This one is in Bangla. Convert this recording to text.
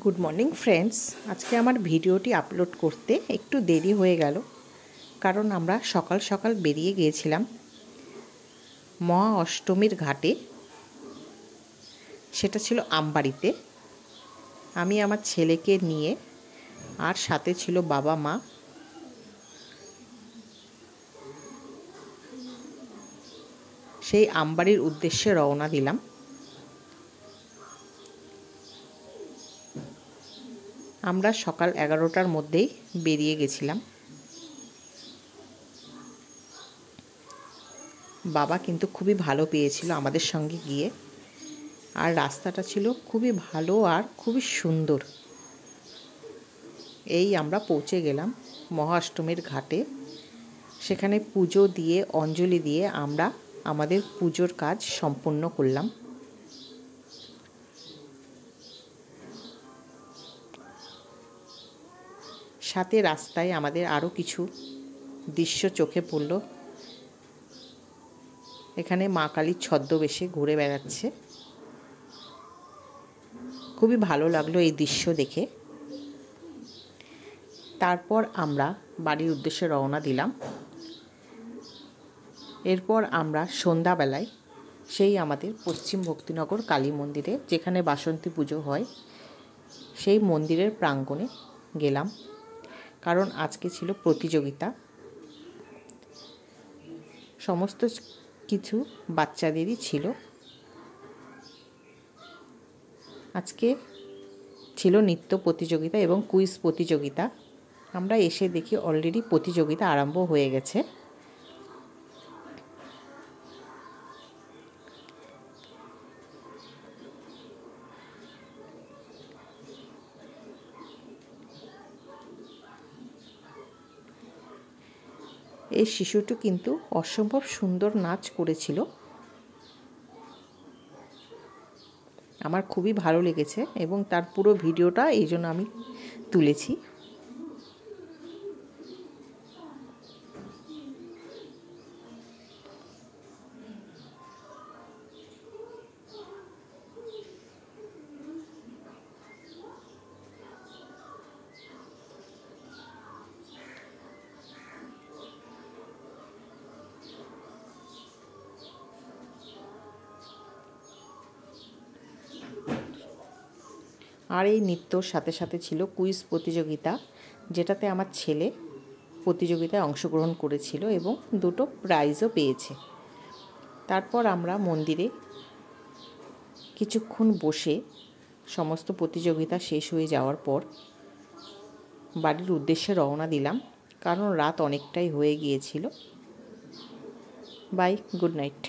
Good morning friends. আজকে আমার ভিডিওটি আপলোড করতে একটু দেরি হয়ে গেল, কারণ আমরা সকাল সকাল বেরিয়ে গিয়েছিলাম মহা অষ্টমীর ঘাটে। সেটা ছিল আমবাড়িতে। আমি আমার ছেলেকে নিয়ে, আর সাথে ছিল বাবা মা। সেই আমবাড়ির উদ্দেশ্যে রওনা দিলাম। আমরা সকাল 11টার মধ্যেই বেরিয়ে গেছিলাম। বাবা কিন্তু খুবই ভালো পেয়েছিল আমাদের সঙ্গে গিয়ে, আর রাস্তাটা ছিল খুবই ভালো আর খুবই সুন্দর। এই আমরা পৌঁছে গেলাম মহাষ্টমীর ঘাটে। সেখানে পুজো দিয়ে, অঞ্জলি দিয়ে আমরা আমাদের পুজোর কাজ সম্পূর্ণ করলাম। সাথে রাস্তায় আমাদের আরও কিছু দৃশ্য চোখে পড়ল। এখানে মা কালীর ছদ্মবেশে ঘুরে বেড়াচ্ছে। খুবই ভালো লাগলো এই দৃশ্য দেখে। তারপর আমরা বাড়ির উদ্দেশ্যে রওনা দিলাম। এরপর আমরা সন্ধ্যাবেলায় সেই আমাদের পশ্চিম ভক্তিনগর কালী মন্দিরে, যেখানে বাসন্তী পুজো হয়, সেই মন্দিরের প্রাঙ্গণে গেলাম, কারণ আজকে ছিল প্রতিযোগিতা। সমস্ত কিছু বাচ্চাদেরই ছিল। আজকে ছিল নৃত্য প্রতিযোগিতা এবং কুইজ প্রতিযোগিতা। আমরা এসে দেখি অলরেডি প্রতিযোগিতা আরম্ভ হয়ে গেছে। এই শিশুটি কিন্তু অসম্ভব সুন্দর নাচ করেছিল। আমার খুবই ভালো লেগেছে এবং তার পুরো ভিডিওটা এই জন্য আমি তুলেছি। আর এই নৃত্যর সাথে সাথে ছিল কুইজ প্রতিযোগিতা, যেটাতে আমার ছেলে প্রতিযোগিতায় অংশগ্রহণ করেছিল এবং 2টো প্রাইজও পেয়েছে। তারপর আমরা মন্দিরে কিছুক্ষণ বসে সমস্ত প্রতিযোগিতা শেষ হয়ে যাওয়ার পর বাড়ির উদ্দেশ্যে রওনা দিলাম, কারণ রাত অনেকটাই হয়ে গিয়েছিল। Bye, good night.